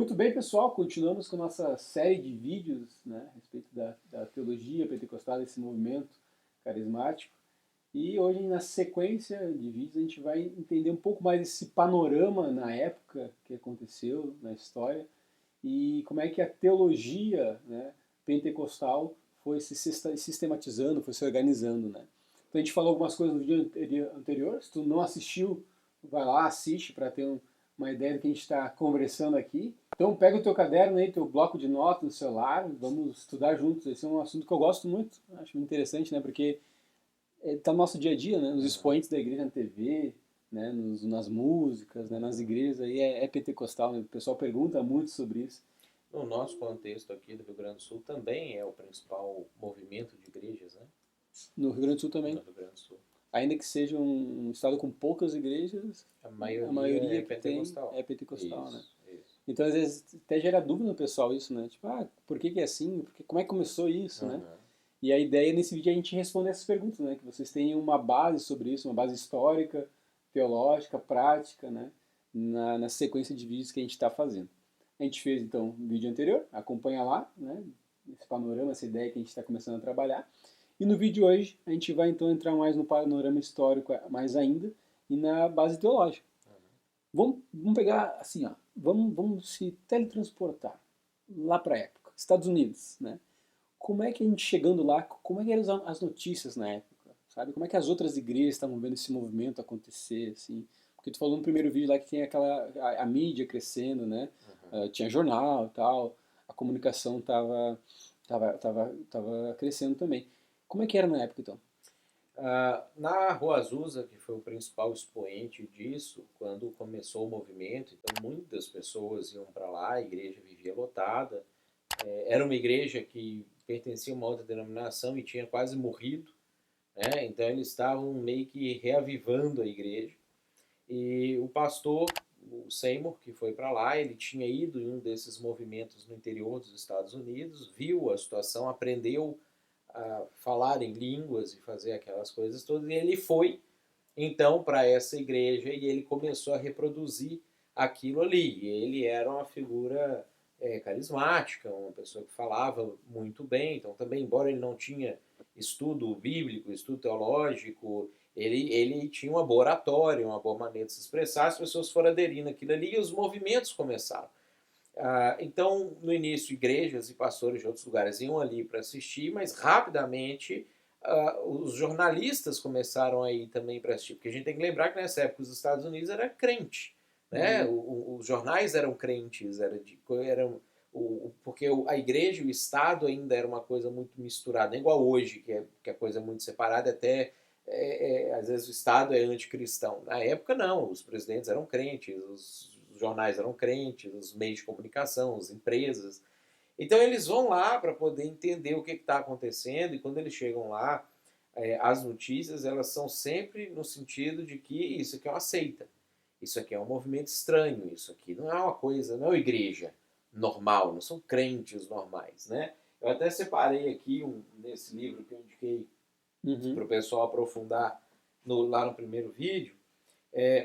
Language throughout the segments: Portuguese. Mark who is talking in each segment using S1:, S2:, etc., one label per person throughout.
S1: Muito bem, pessoal, continuamos com a nossa série de vídeos, né, a respeito da teologia pentecostal, desse movimento carismático. E hoje, na sequência de vídeos, a gente vai entender um pouco mais esse panorama na época que aconteceu, na história, e como é que a teologia, né, pentecostal foi se sistematizando, foi se organizando. Né? Então a gente falou algumas coisas no vídeo anterior, se tu não assistiu, vai lá, assiste para ter uma ideia do que a gente está conversando aqui. Então pega o teu caderno aí, teu bloco de notas no celular, vamos estudar juntos. Esse é um assunto que eu gosto muito, acho muito interessante, né? Porque está no nosso dia a dia, né? Nos expoentes da igreja na TV, né? Nas músicas, né? Nas igrejas aí é pentecostal, né? O pessoal pergunta muito sobre isso.
S2: No nosso contexto aqui do Rio Grande do Sul também é o principal movimento de igrejas, né?
S1: No Rio Grande do Sul também.
S2: No Rio Grande do Sul.
S1: Ainda que seja um estado com poucas igrejas,
S2: A
S1: a
S2: maioria
S1: maioria
S2: é
S1: que tem
S2: pentecostal.
S1: é pentecostal, né?
S2: Isso.
S1: Então, às vezes, até gera dúvida no pessoal isso, né? Tipo, por que que é assim? Como é que começou isso, né?
S2: Uhum.
S1: E a ideia nesse vídeo é a gente responder essas perguntas, né? Que vocês tenham uma base sobre isso, uma base histórica, teológica, prática, né? Na sequência de vídeos que a gente está fazendo. A gente fez, então, o vídeo anterior, acompanha lá, né? Esse panorama, essa ideia que a gente está começando a trabalhar. E no vídeo de hoje, a gente vai, então, entrar mais no panorama histórico, mais ainda, e na base teológica. Vamos pegar assim, ó, vamos se teletransportar lá para a época, Estados Unidos, né? Como é que a gente chegando lá, como é que eram as notícias na época, sabe? Como é que as outras igrejas estavam vendo esse movimento acontecer, assim? Porque tu falou no primeiro vídeo lá que tem a mídia crescendo, né? Tinha jornal e tal, a comunicação tava crescendo também. Como é que era na época, então?
S2: Na Rua Azusa, que foi o principal expoente disso, quando começou o movimento, então muitas pessoas iam para lá, a igreja vivia lotada. Era uma igreja que pertencia a uma outra denominação e tinha quase morrido, né? Então eles estavam meio que reavivando a igreja. E o pastor, o Seymour, que foi para lá, ele tinha ido em um desses movimentos no interior dos Estados Unidos, viu a situação, aprendeu a falar em línguas e fazer aquelas coisas todas, e ele foi então para essa igreja e ele começou a reproduzir aquilo ali. E ele era uma figura carismática, uma pessoa que falava muito bem, então também, embora ele não tinha estudo bíblico, estudo teológico, ele tinha uma boa oratória, uma boa maneira de se expressar, as pessoas foram aderindo àquilo ali e os movimentos começaram. Então, no início, igrejas e pastores de outros lugares iam ali para assistir, mas rapidamente os jornalistas começaram a ir também para assistir, porque a gente tem que lembrar que nessa época os Estados Unidos era crente, né? Os jornais eram crentes, porque a igreja e o Estado ainda era uma coisa muito misturada, não é igual hoje, que a coisa é muito separada, até às vezes o Estado é anticristão. Na época, não, os presidentes eram crentes, os jornais eram crentes, os meios de comunicação, as empresas. Então eles vão lá para poder entender o que está acontecendo e quando eles chegam lá, as notícias elas são sempre no sentido de que isso aqui é uma seita, isso aqui é um movimento estranho, isso aqui não é uma coisa, não é uma igreja normal, não são crentes normais, né? Eu até separei aqui nesse livro que eu indiquei para
S1: Uhum.
S2: o pessoal aprofundar lá no primeiro vídeo,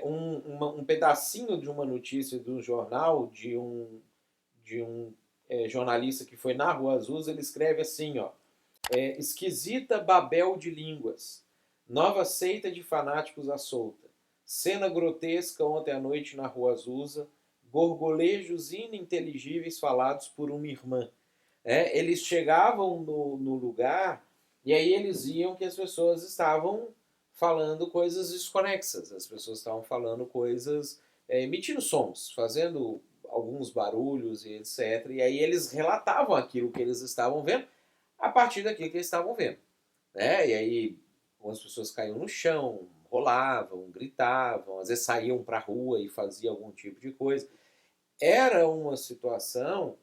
S2: um pedacinho de uma notícia do jornal de um jornalista que foi na Rua Azusa. Ele escreve assim, ó: esquisita Babel de línguas, nova seita de fanáticos à solta, cena grotesca ontem à noite na Rua Azusa, gorgolejos ininteligíveis falados por uma irmã. Eles chegavam no lugar e aí eles viam que as pessoas estavam falando coisas desconexas, as pessoas estavam falando coisas, emitindo sons, fazendo alguns barulhos e etc. E aí eles relatavam aquilo que eles estavam vendo a partir daquilo que eles estavam vendo. Né? E aí algumas pessoas caíam no chão, rolavam, gritavam, às vezes saíam para a rua e faziam algum tipo de coisa. Era uma situação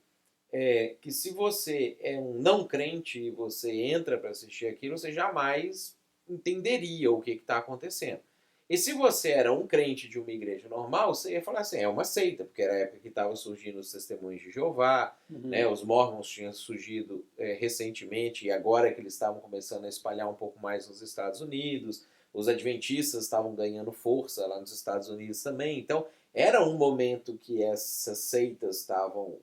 S2: que se você é um não crente e você entra para assistir aquilo, você jamais entenderia o que está acontecendo. E se você era um crente de uma igreja normal, você ia falar assim, é uma seita, porque era a época que estavam surgindo os testemunhos de Jeová, né,
S1: Uhum.
S2: os mormons tinham surgido recentemente, e agora que eles estavam começando a espalhar um pouco mais nos Estados Unidos, os adventistas estavam ganhando força lá nos Estados Unidos também. Então, era um momento que essas seitas estavam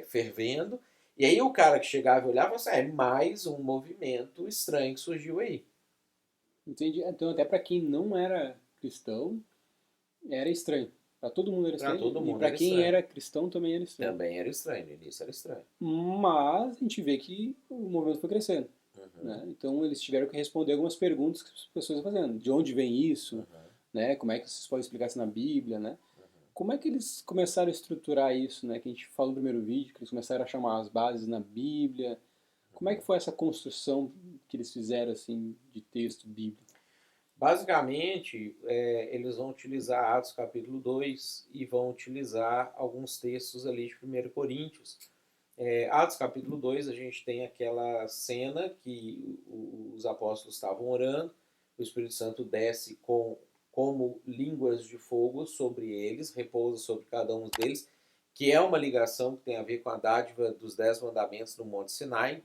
S2: fervendo. E aí o cara que chegava e olhava, assim, é mais um movimento estranho que surgiu aí.
S1: Entendi. Então, até para quem não era cristão, era estranho. Para todo mundo era
S2: Para
S1: estranho.
S2: todo
S1: E
S2: mundo
S1: para
S2: era
S1: quem
S2: estranho.
S1: era cristão também era estranho.
S2: Também era estranho, no início era estranho.
S1: Mas a gente vê que o movimento foi crescendo.
S2: Uhum,
S1: Né? Então eles tiveram que responder algumas perguntas que as pessoas estão fazendo. De onde vem isso?
S2: uhum,
S1: Né? Como é que vocês podem explicar isso na Bíblia? Né?
S2: uhum.
S1: Como é que eles começaram a estruturar isso? Né? Que a gente falou no primeiro vídeo, que eles começaram a chamar as bases na Bíblia. Como é que foi essa construção que eles fizeram assim de texto bíblico?
S2: Basicamente, eles vão utilizar Atos capítulo 2 e vão utilizar alguns textos ali de 1 Coríntios. Atos capítulo 2, a gente tem aquela cena que os apóstolos estavam orando, o Espírito Santo desce como línguas de fogo sobre eles, repousa sobre cada um deles, que é uma ligação que tem a ver com a dádiva dos 10 mandamentos no Monte Sinai,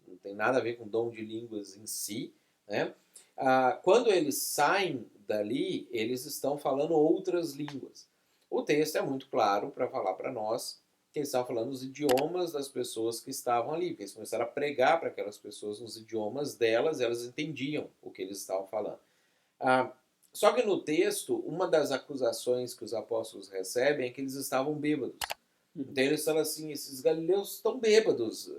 S2: não tem nada a ver com dom de línguas em si, né? Quando eles saem dali, eles estão falando outras línguas. O texto é muito claro para falar para nós que eles estavam falando os idiomas das pessoas que estavam ali. Eles começaram a pregar para aquelas pessoas nos idiomas delas, elas entendiam o que eles estavam falando. Ah, só que no texto, uma das acusações que os apóstolos recebem é que eles estavam bêbados. Então eles falam assim, esses galileus estão bêbados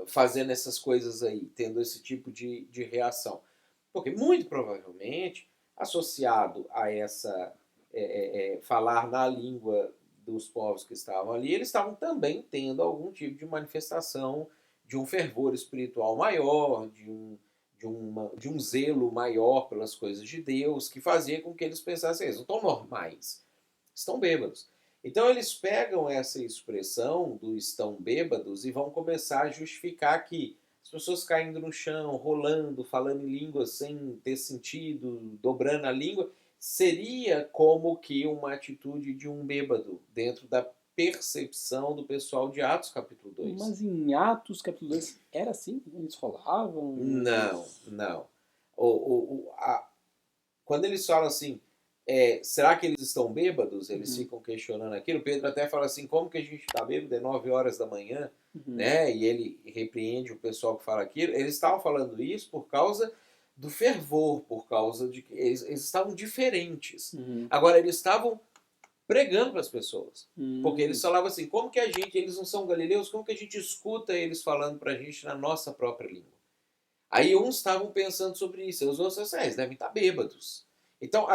S2: fazendo essas coisas aí, tendo esse tipo de reação. Porque muito provavelmente, associado a essa falar na língua dos povos que estavam ali, eles estavam também tendo algum tipo de manifestação de um fervor espiritual maior, de um zelo maior pelas coisas de Deus, que fazia com que eles pensassem, eles não estão normais, estão bêbados. Então eles pegam essa expressão do estão bêbados e vão começar a justificar que as pessoas caindo no chão, rolando, falando em línguas sem ter sentido, dobrando a língua, seria como que uma atitude de um bêbado, dentro da percepção do pessoal de Atos capítulo 2.
S1: Mas em Atos capítulo 2 era assim? Eles rolavam?
S2: Não,
S1: Eles...
S2: não. Quando eles falam assim, será que eles estão bêbados? Eles
S1: Uhum,
S2: ficam questionando aquilo. Pedro até fala assim, como que a gente está bêbado? É 9 horas da manhã,
S1: uhum,
S2: né? E ele repreende o pessoal que fala aquilo. Eles estavam falando isso por causa do fervor, por causa de que eles estavam diferentes.
S1: uhum,
S2: Agora, eles estavam pregando para as pessoas. Porque eles
S1: uhum,
S2: falavam assim, como que a gente, eles não são galileus, como que a gente escuta eles falando para a gente na nossa própria língua? Aí uns estavam pensando sobre isso, e os outros assim, eles devem estar bêbados. Então,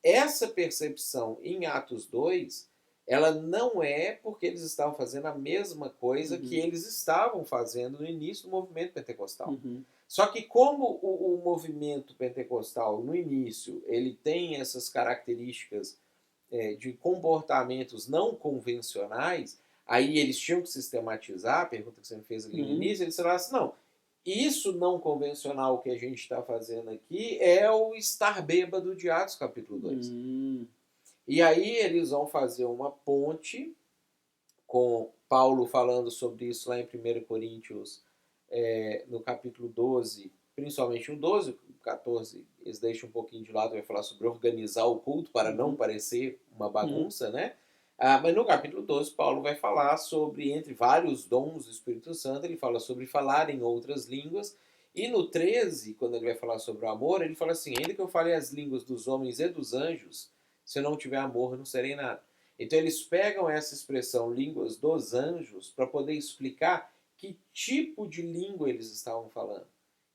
S2: essa percepção em Atos 2, ela não é porque eles estavam fazendo a mesma coisa que
S1: uhum,
S2: eles estavam fazendo no início do movimento pentecostal.
S1: uhum,
S2: Só que como o movimento pentecostal, no início, ele tem essas características de comportamentos não convencionais, aí eles tinham que sistematizar, a pergunta que você me fez ali no
S1: uhum,
S2: início, eles falaram assim, não, isso não convencional que a gente está fazendo aqui é o estar bêbado de Atos capítulo 2.
S1: uhum,
S2: E aí eles vão fazer uma ponte com Paulo falando sobre isso lá em 1 Coríntios, no capítulo 12, principalmente no 12, o 14 eles deixam um pouquinho de lado, vai falar sobre organizar o culto para não
S1: uhum,
S2: parecer uma
S1: uhum,
S2: bagunça, né? Mas no capítulo 12, Paulo vai falar sobre, entre vários dons do Espírito Santo, ele fala sobre falar em outras línguas, e no 13, quando ele vai falar sobre o amor, ele fala assim, ainda que eu fale as línguas dos homens e dos anjos, se eu não tiver amor, eu não serei nada. Então eles pegam essa expressão línguas dos anjos para poder explicar que tipo de língua eles estavam falando.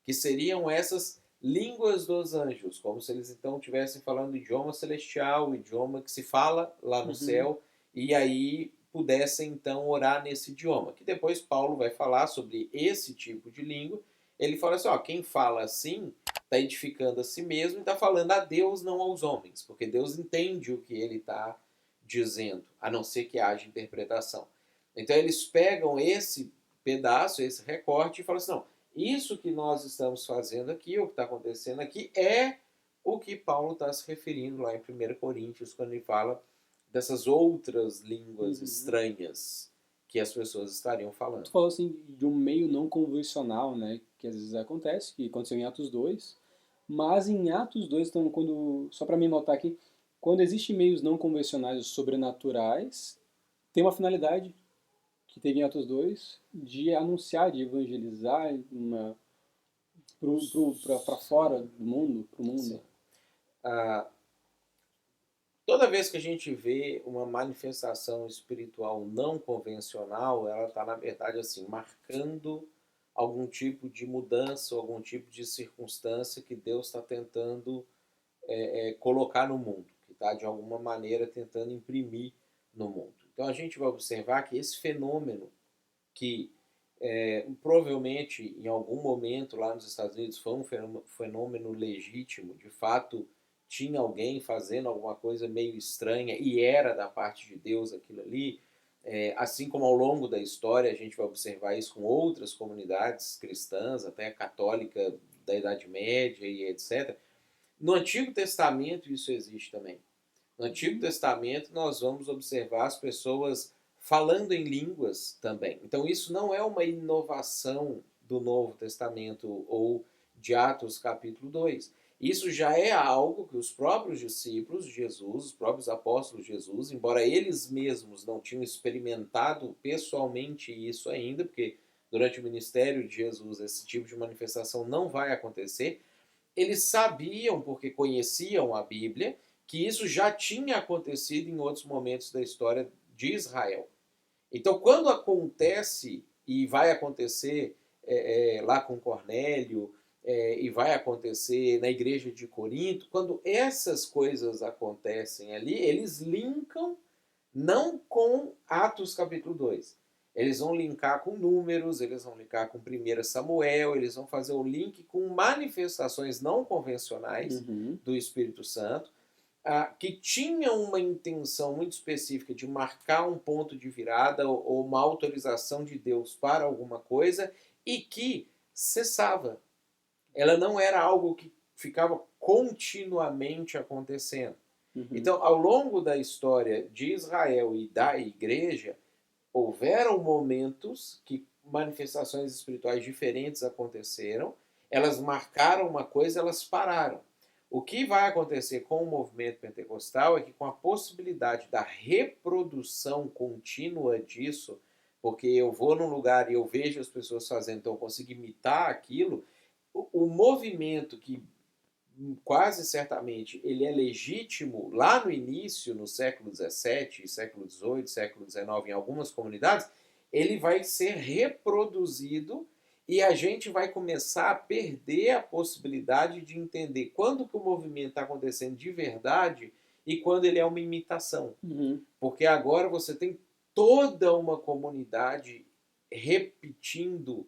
S2: Que seriam essas línguas dos anjos, como se eles então estivessem falando o idioma celestial, o idioma que se fala lá no
S1: uhum,
S2: céu, e aí pudessem então orar nesse idioma. Que depois Paulo vai falar sobre esse tipo de língua. Ele fala assim, ó, quem fala assim está edificando a si mesmo e está falando a Deus, não aos homens, porque Deus entende o que ele está dizendo, a não ser que haja interpretação. Então eles pegam esse pedaço, esse recorte e falam assim, não, isso que nós estamos fazendo aqui, o que está acontecendo aqui, é o que Paulo está se referindo lá em 1 Coríntios, quando ele fala dessas outras línguas
S1: uhum.
S2: estranhas que as pessoas estariam falando.
S1: Tu falou assim de um meio não convencional, né? Que às vezes acontece, que aconteceu em Atos 2. Mas em Atos 2, então, só para me notar aqui, quando existem meios não convencionais ou sobrenaturais, tem uma finalidade que teve em Atos 2 de anunciar, de evangelizar para fora do mundo, para o mundo.
S2: Sim. Toda vez que a gente vê uma manifestação espiritual não convencional, ela está, na verdade, assim, marcando algum tipo de mudança, algum tipo de circunstância que Deus está tentando colocar no mundo, que está, de alguma maneira, tentando imprimir no mundo. Então, a gente vai observar que esse fenômeno, que provavelmente, em algum momento lá nos Estados Unidos, foi um fenômeno legítimo, de fato, tinha alguém fazendo alguma coisa meio estranha e era da parte de Deus aquilo ali, assim como ao longo da história a gente vai observar isso com outras comunidades cristãs, até a católica da Idade Média e etc. No Antigo Testamento isso existe também. No Antigo Testamento nós vamos observar as pessoas falando em línguas também. Então isso não é uma inovação do Novo Testamento ou de Atos capítulo 2. Isso já é algo que os próprios discípulos de Jesus, os próprios apóstolos de Jesus, embora eles mesmos não tinham experimentado pessoalmente isso ainda, porque durante o ministério de Jesus esse tipo de manifestação não vai acontecer, eles sabiam, porque conheciam a Bíblia, que isso já tinha acontecido em outros momentos da história de Israel. Então, quando acontece, e vai acontecer lá com Cornélio, e vai acontecer na igreja de Corinto, quando essas coisas acontecem ali, eles linkam não com Atos capítulo 2. Eles vão linkar com Números, eles vão linkar com 1 Samuel, eles vão fazer o link com manifestações não convencionais
S1: Uhum.
S2: do Espírito Santo, que tinham uma intenção muito específica de marcar um ponto de virada ou uma autorização de Deus para alguma coisa e que cessava. Ela não era algo que ficava continuamente acontecendo.
S1: Uhum.
S2: Então, ao longo da história de Israel e da igreja, houveram momentos que manifestações espirituais diferentes aconteceram, elas marcaram uma coisa, elas pararam. O que vai acontecer com o movimento pentecostal é que, com a possibilidade da reprodução contínua disso, porque eu vou num lugar e eu vejo as pessoas fazendo, então eu consigo imitar aquilo, o movimento que quase certamente ele é legítimo lá no início, no século XVII, século XVIII, século XIX, em algumas comunidades, ele vai ser reproduzido e a gente vai começar a perder a possibilidade de entender quando que o movimento está acontecendo de verdade e quando ele é uma imitação.
S1: Uhum.
S2: Porque agora você tem toda uma comunidade repetindo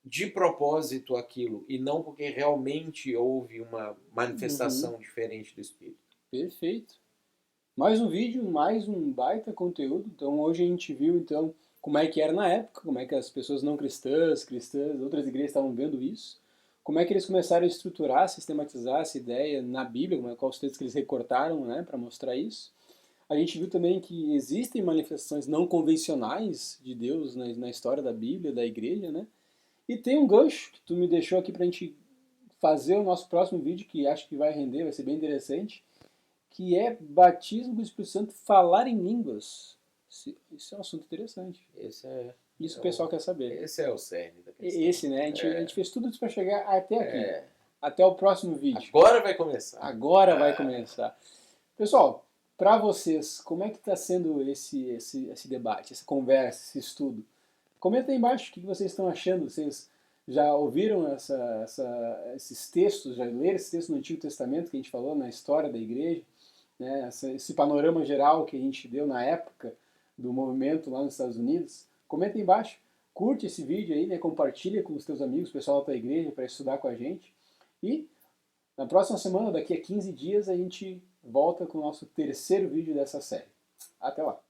S2: de propósito aquilo e não porque realmente houve uma
S1: Uhum.
S2: manifestação diferente do Espírito.
S1: Perfeito. Mais um vídeo, mais um baita conteúdo. Então hoje a gente viu então como é que era na época, como é que as pessoas não cristãs, outras igrejas estavam vendo isso, como é que eles começaram a estruturar, sistematizar essa ideia na Bíblia, quais os textos que eles recortaram, né, para mostrar isso. A gente viu também que existem manifestações não convencionais de Deus na história da Bíblia, da igreja, né? E tem um gancho que tu me deixou aqui para a gente fazer o nosso próximo vídeo, que acho que vai render, vai ser bem interessante, que é batismo do Espírito Santo, falar em línguas. Isso é um assunto interessante. Isso o pessoal quer saber.
S2: Esse é o cerne da questão.
S1: Esse, né? A gente fez tudo isso para chegar até aqui.
S2: É,
S1: Até o próximo vídeo.
S2: agora vai começar.
S1: Agora vai começar. Pessoal, para vocês, como é que está sendo esse debate, essa conversa, esse estudo? Comenta aí embaixo o que vocês estão achando. Vocês já ouviram esses textos, já leram esses textos no Antigo Testamento que a gente falou, na história da igreja? Né, esse panorama geral que a gente deu na época do movimento lá nos Estados Unidos. Comenta aí embaixo, curte esse vídeo aí, né, compartilha com os teus amigos, o pessoal da tua igreja, para estudar com a gente. E na próxima semana, daqui a 15 dias, a gente volta com o nosso terceiro vídeo dessa série. Até lá!